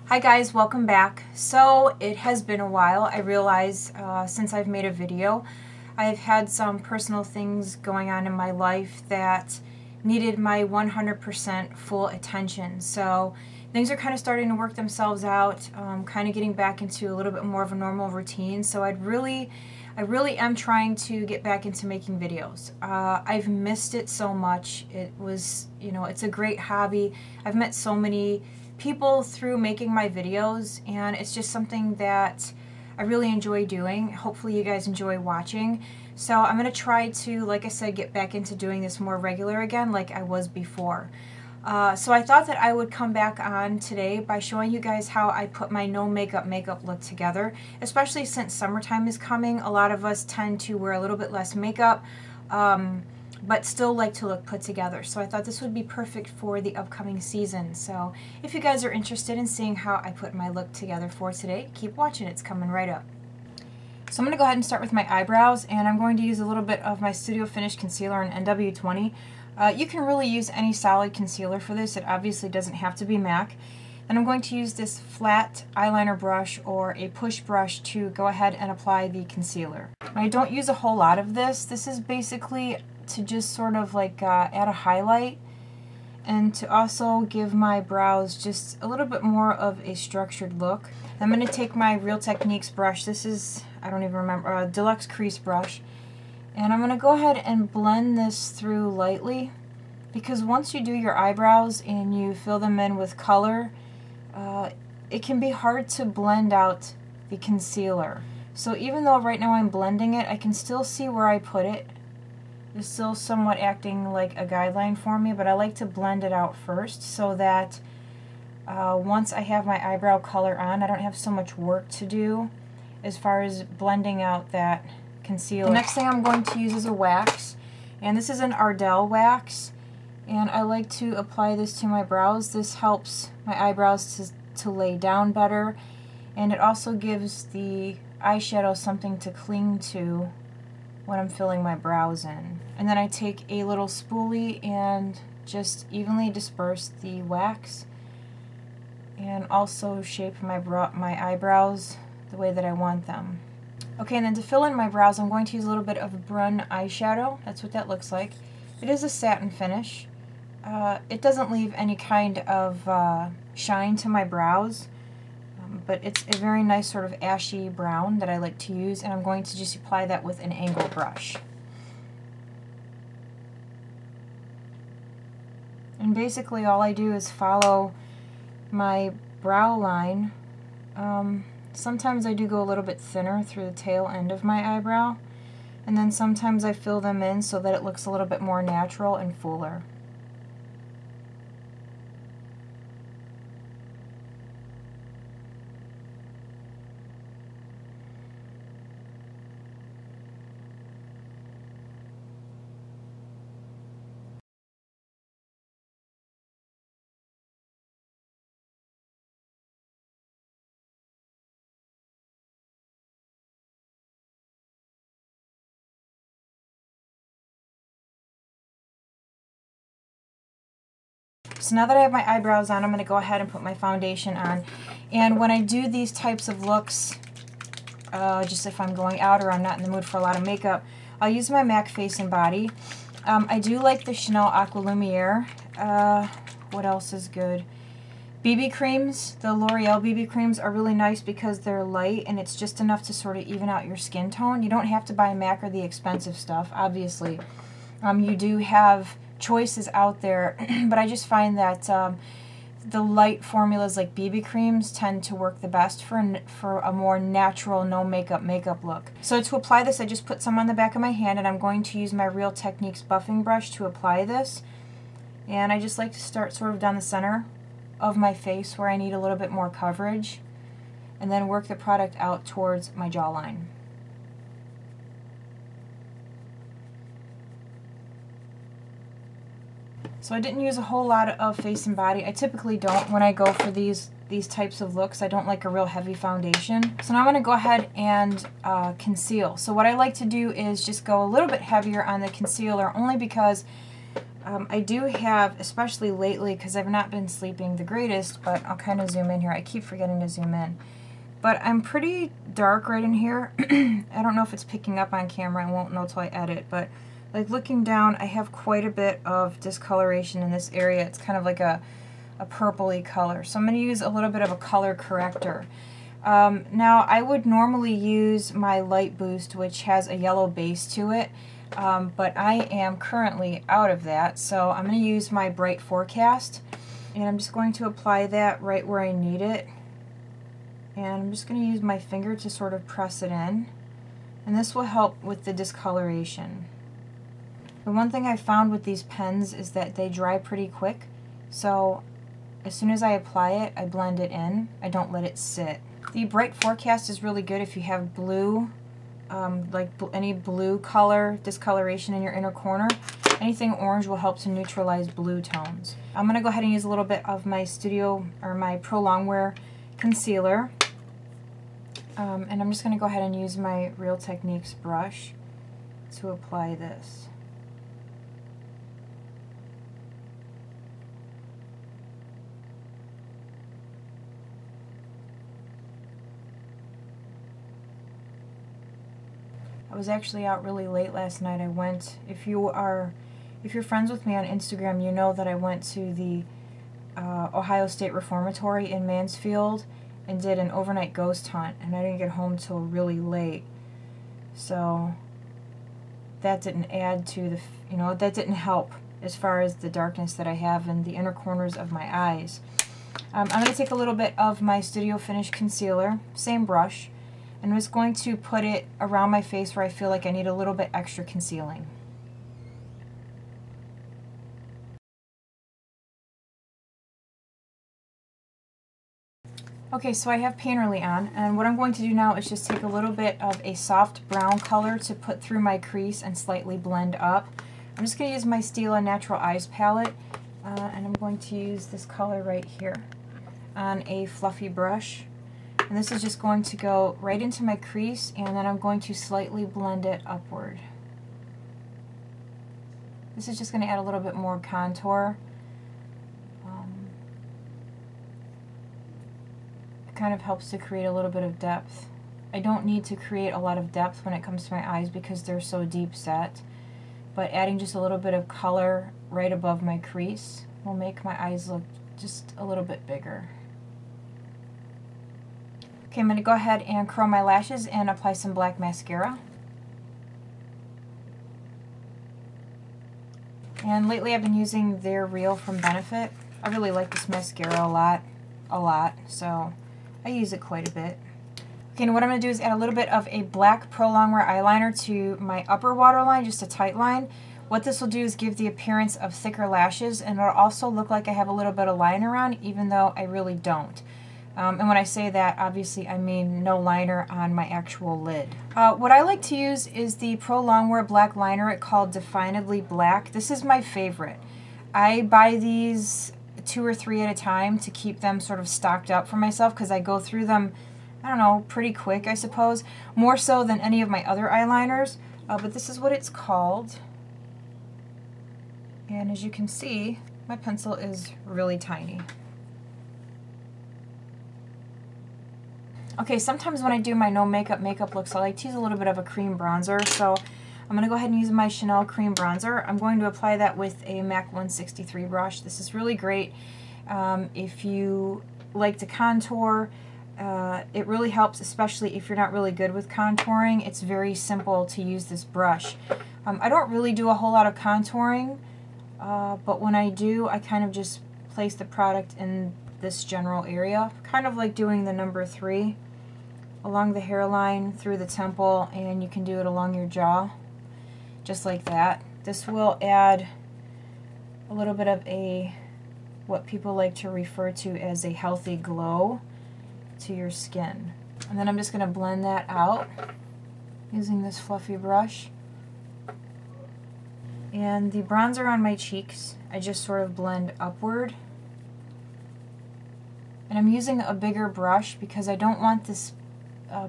Hi guys, welcome back. So it has been a while. I realize since I've made a video, I've had some personal things going on in my life that needed my 100% full attention. So things are kind of starting to work themselves out, kind of getting back into a little bit more of a normal routine. So I really am trying to get back into making videos. I've missed it so much. It was, it's a great hobby. I've met so many people through making my videos, and it's just something that I really enjoy doing. Hopefully you guys enjoy watching. So I'm going to try to, like I said, get back into doing this more regular again like I was before. So I thought that I would come back on today by showing you guys how I put my no makeup look together, especially since summertime is coming. A lot of us tend to wear a little bit less makeup, but still like to look put together. So I thought this would be perfect for the upcoming season. So if you guys are interested in seeing how I put my look together for today, keep watching, it's coming right up. So I'm going to go ahead and start with my eyebrows, and I'm going to use a little bit of my Studio Finish Concealer in NW20. You can really use any solid concealer for this. It obviously doesn't have to be MAC. Then I'm going to use this flat eyeliner brush or a push brush to go ahead and apply the concealer. I don't use a whole lot of this. This is basically to just sort of like add a highlight and to also give my brows just a little bit more of a structured look. I'm going to take my Real Techniques brush. This is, I don't even remember, a deluxe crease brush. And I'm going to go ahead and blend this through lightly, because once you do your eyebrows and you fill them in with color, it can be hard to blend out the concealer. So even though right now I'm blending it, I can still see where I put it. It's still somewhat acting like a guideline for me, but I like to blend it out first so that once I have my eyebrow color on, I don't have so much work to do as far as blending out that concealer. The next thing I'm going to use is a wax, and this is an Ardell wax, and I like to apply this to my brows. This helps my eyebrows to lay down better, and it also gives the eyeshadow something to cling to when I'm filling my brows in. And then I take a little spoolie and just evenly disperse the wax and also shape my eyebrows the way that I want them. Okay, and then to fill in my brows, I'm going to use a little bit of Brun eyeshadow. That's what that looks like. It is a satin finish. It doesn't leave any kind of shine to my brows, but it's a very nice sort of ashy brown that I like to use, and I'm going to just apply that with an angle brush. And basically all I do is follow my brow line. Sometimes I do go a little bit thinner through the tail end of my eyebrow, and then sometimes I fill them in so that it looks a little bit more natural and fuller. So now that I have my eyebrows on, I'm going to go ahead and put my foundation on. And when I do these types of looks, just if I'm going out or I'm not in the mood for a lot of makeup, I'll use my MAC Face and Body. I do like the Chanel Aqua Lumiere. What else is good? BB creams. The L'Oreal BB creams are really nice because they're light and it's just enough to sort of even out your skin tone. You don't have to buy MAC or the expensive stuff, obviously. You do have choices out there, but I just find that the light formulas like BB creams tend to work the best for a more natural, no makeup look. So to apply this, I just put some on the back of my hand, and I'm going to use my Real Techniques buffing brush to apply this. And I just like to start sort of down the center of my face where I need a little bit more coverage, and then work the product out towards my jawline. So I didn't use a whole lot of face and body. I typically don't when I go for these types of looks. I don't like a real heavy foundation. So now I'm going to go ahead and conceal. So what I like to do is just go a little bit heavier on the concealer, only because I do have, especially lately, because I've not been sleeping the greatest, but I'll kind of zoom in here. I keep forgetting to zoom in. But I'm pretty dark right in here. I don't know if it's picking up on camera. I won't know till I edit, but like looking down, I have quite a bit of discoloration in this area. It's kind of like a purpley color. So I'm going to use a little bit of a color corrector. Now, I would normally use my Light Boost, which has a yellow base to it, but I am currently out of that, so I'm going to use my Bright Forecast, and I'm just going to apply that right where I need it, and I'm just going to use my finger to sort of press it in, and this will help with the discoloration. The one thing I found with these pens is that they dry pretty quick, so as soon as I apply it, I blend it in. I don't let it sit. The Bright Forecast is really good if you have blue, any blue color discoloration in your inner corner. Anything orange will help to neutralize blue tones. I'm going to go ahead and use a little bit of my my Pro Longwear concealer. And I'm just going to go ahead and use my Real Techniques brush to apply this. I was actually out really late last night. I went, if you're friends with me on Instagram, you know that I went to the Ohio State Reformatory in Mansfield and did an overnight ghost hunt, and I didn't get home till really late. So that didn't add to the, that didn't help as far as the darkness that I have in the inner corners of my eyes. I'm going to take a little bit of my Studio Finish concealer, same brush, and I'm just going to put it around my face where I feel like I need a little bit extra concealing. Okay, so I have Painterly on, and what I'm going to do now is just take a little bit of a soft brown color to put through my crease and slightly blend up. I'm just going to use my Stila Natural Eyes palette, and I'm going to use this color right here on a fluffy brush. And this is just going to go right into my crease, and then I'm going to slightly blend it upward. This is just going to add a little bit more contour. It kind of helps to create a little bit of depth. I don't need to create a lot of depth when it comes to my eyes because they're so deep set, but adding just a little bit of color right above my crease will make my eyes look just a little bit bigger. Okay, I'm going to go ahead and curl my lashes and apply some black mascara. And lately I've been using their Real from Benefit. I really like this mascara a lot, so I use it quite a bit. Okay, and what I'm going to do is add a little bit of a black Pro Longwear eyeliner to my upper waterline, just a tight line. What this will do is give the appearance of thicker lashes, and it'll also look like I have a little bit of liner on, even though I really don't. And when I say that, obviously I mean no liner on my actual lid. What I like to use is the Pro Longwear black liner. It's called Definedly Black. This is my favorite. I buy these 2 or 3 at a time to keep them sort of stocked up for myself because I go through them, I don't know, pretty quick, I suppose. More so than any of my other eyeliners. But this is what it's called. And as you can see, my pencil is really tiny. Okay, sometimes when I do my no makeup looks, I like to use a little bit of a cream bronzer, so I'm going to go ahead and use my Chanel cream bronzer. I'm going to apply that with a MAC 163 brush. This is really great if you like to contour. It really helps, especially if you're not really good with contouring. It's very simple to use this brush. I don't really do a whole lot of contouring, but when I do, I kind of just place the product in this general area, kind of like doing the number 3 along the hairline, through the temple, and you can do it along your jaw, just like that. This will add a little bit of what people like to refer to as a healthy glow to your skin. And then I'm just going to blend that out using this fluffy brush. And the bronzer on my cheeks, I just sort of blend upward. And I'm using a bigger brush because I don't want this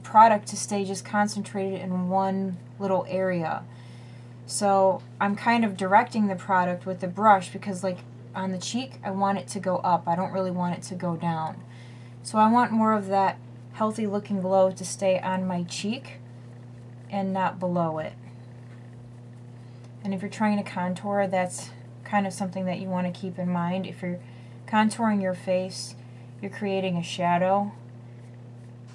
product to stay just concentrated in one little area. So I'm kind of directing the product with the brush because, like, on the cheek, I want it to go up. I don't really want it to go down. So I want more of that healthy looking glow to stay on my cheek and not below it. And if you're trying to contour, that's kind of something that you want to keep in mind. If you're contouring your face, you're creating a shadow.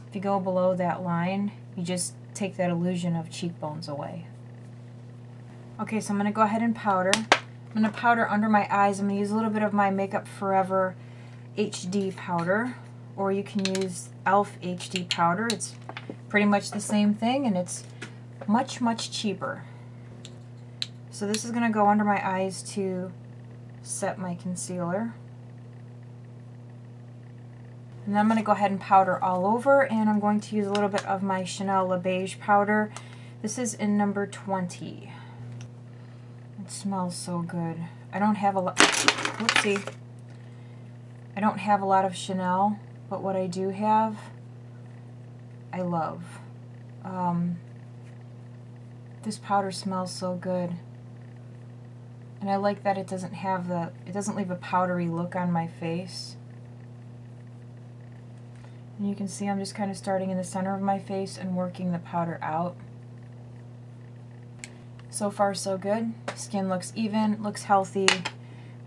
If you go below that line, you just take that illusion of cheekbones away. Okay, so I'm going to go ahead and powder. I'm going to powder under my eyes. I'm going to use a little bit of my Makeup Forever HD powder, or you can use e.l.f. HD powder. It's pretty much the same thing, and it's much, much cheaper. So this is going to go under my eyes to set my concealer. And then I'm going to go ahead and powder all over, and I'm going to use a little bit of my Chanel Le Beige powder. This is in number 20. It smells so good. I don't have a lot, whoopsie. I don't have a lot of Chanel, but what I do have, I love. This powder smells so good. And I like that it doesn't leave a powdery look on my face. And you can see I'm just kind of starting in the center of my face and working the powder out. So far so good. Skin looks even, looks healthy.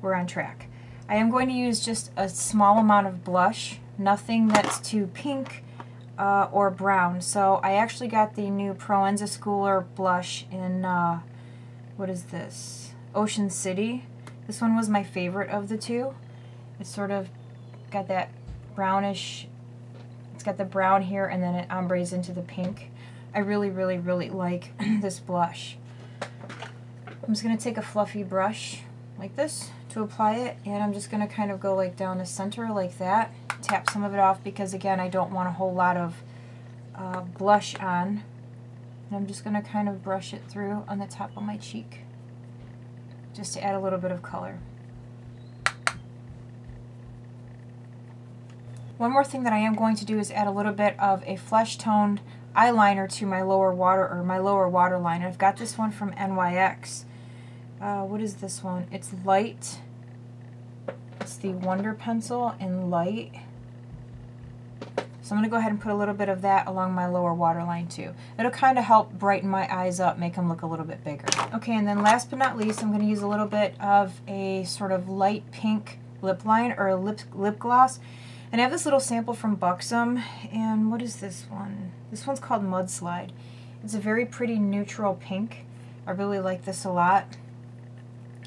We're on track. I am going to use just a small amount of blush, nothing that's too pink or brown. So I actually got the new Proenza Schooler blush in, what is this? Ocean City. This one was my favorite of the two. It's sort of got that brownish, it's got the brown here and then it ombres into the pink. I really, really, really like this blush. I'm just going to take a fluffy brush like this to apply it, and I'm just going to kind of go like down the center like that. Tap some of it off because, again, I don't want a whole lot of blush on. And I'm just going to kind of brush it through on the top of my cheek just to add a little bit of color. One more thing that I am going to do is add a little bit of a flesh toned eyeliner to my lower waterline. I've got this one from NYX. What is this one? It's light. It's the Wonder Pencil in light. So I'm going to go ahead and put a little bit of that along my lower waterline too. It'll kind of help brighten my eyes up, make them look a little bit bigger. Okay, and then last but not least, I'm going to use a little bit of a sort of light pink lip line or a lip gloss. And I have this little sample from Buxom, and what is this one? This one's called Mudslide. It's a very pretty neutral pink. I really like this a lot.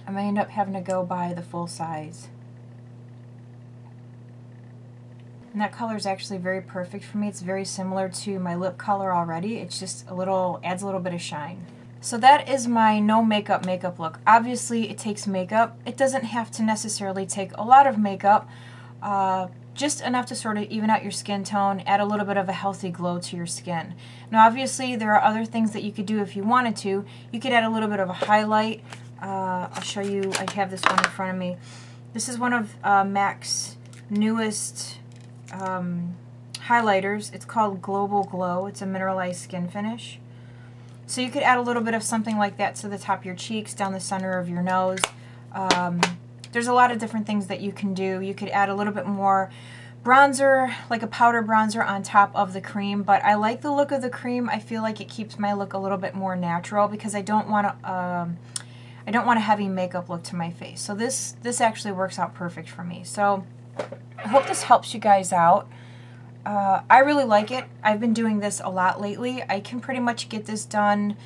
I might end up having to go buy the full size. And that color is actually very perfect for me. It's very similar to my lip color already. It's just adds a little bit of shine. So that is my no makeup look. Obviously it takes makeup. It doesn't have to necessarily take a lot of makeup. Just enough to sort of even out your skin tone, add a little bit of a healthy glow to your skin. Now obviously there are other things that you could do if you wanted to. You could add a little bit of a highlight. I'll show you, I have this one in front of me. This is one of MAC's newest highlighters. It's called Global Glow. It's a mineralized skin finish. So you could add a little bit of something like that to the top of your cheeks, down the center of your nose. There's a lot of different things that you can do. You could add a little bit more bronzer, like a powder bronzer on top of the cream, but I like the look of the cream. I feel like it keeps my look a little bit more natural because I don't want a heavy makeup look to my face. So this actually works out perfect for me. So I hope this helps you guys out. I really like it. I've been doing this a lot lately. I can pretty much get this done.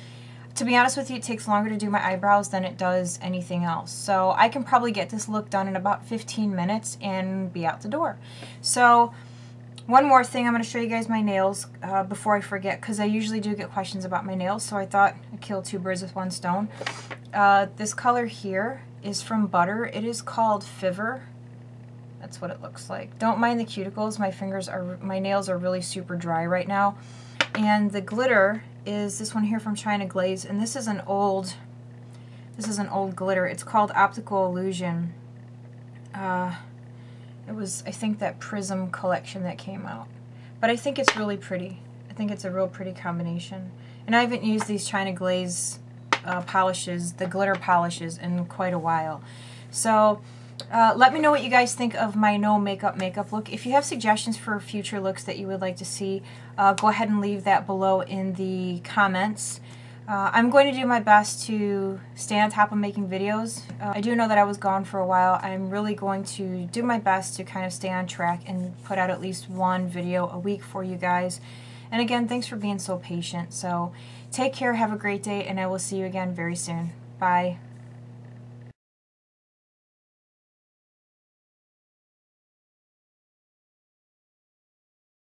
To be honest with you, it takes longer to do my eyebrows than it does anything else. So I can probably get this look done in about 15 minutes and be out the door. So one more thing, I'm going to show you guys my nails before I forget, because I usually do get questions about my nails, so I thought I'd kill two birds with one stone. This color here is from Butter. It is called Fiver. That's what it looks like. Don't mind the cuticles. My nails are really super dry right now. And the glitter is this one here from China Glaze, and this is an old glitter. It's called Optical Illusion. It was, I think, that Prism collection that came out. But I think it's really pretty. I think it's a real pretty combination. And I haven't used these China Glaze polishes, the glitter polishes, in quite a while. So let me know what you guys think of my no makeup look. If you have suggestions for future looks that you would like to see, go ahead and leave that below in the comments. I'm going to do my best to stay on top of making videos. I do know that I was gone for a while. I'm really going to do my best to kind of stay on track and put out at least one video a week for you guys. And again, thanks for being so patient. So take care, have a great day, and I will see you again very soon. Bye.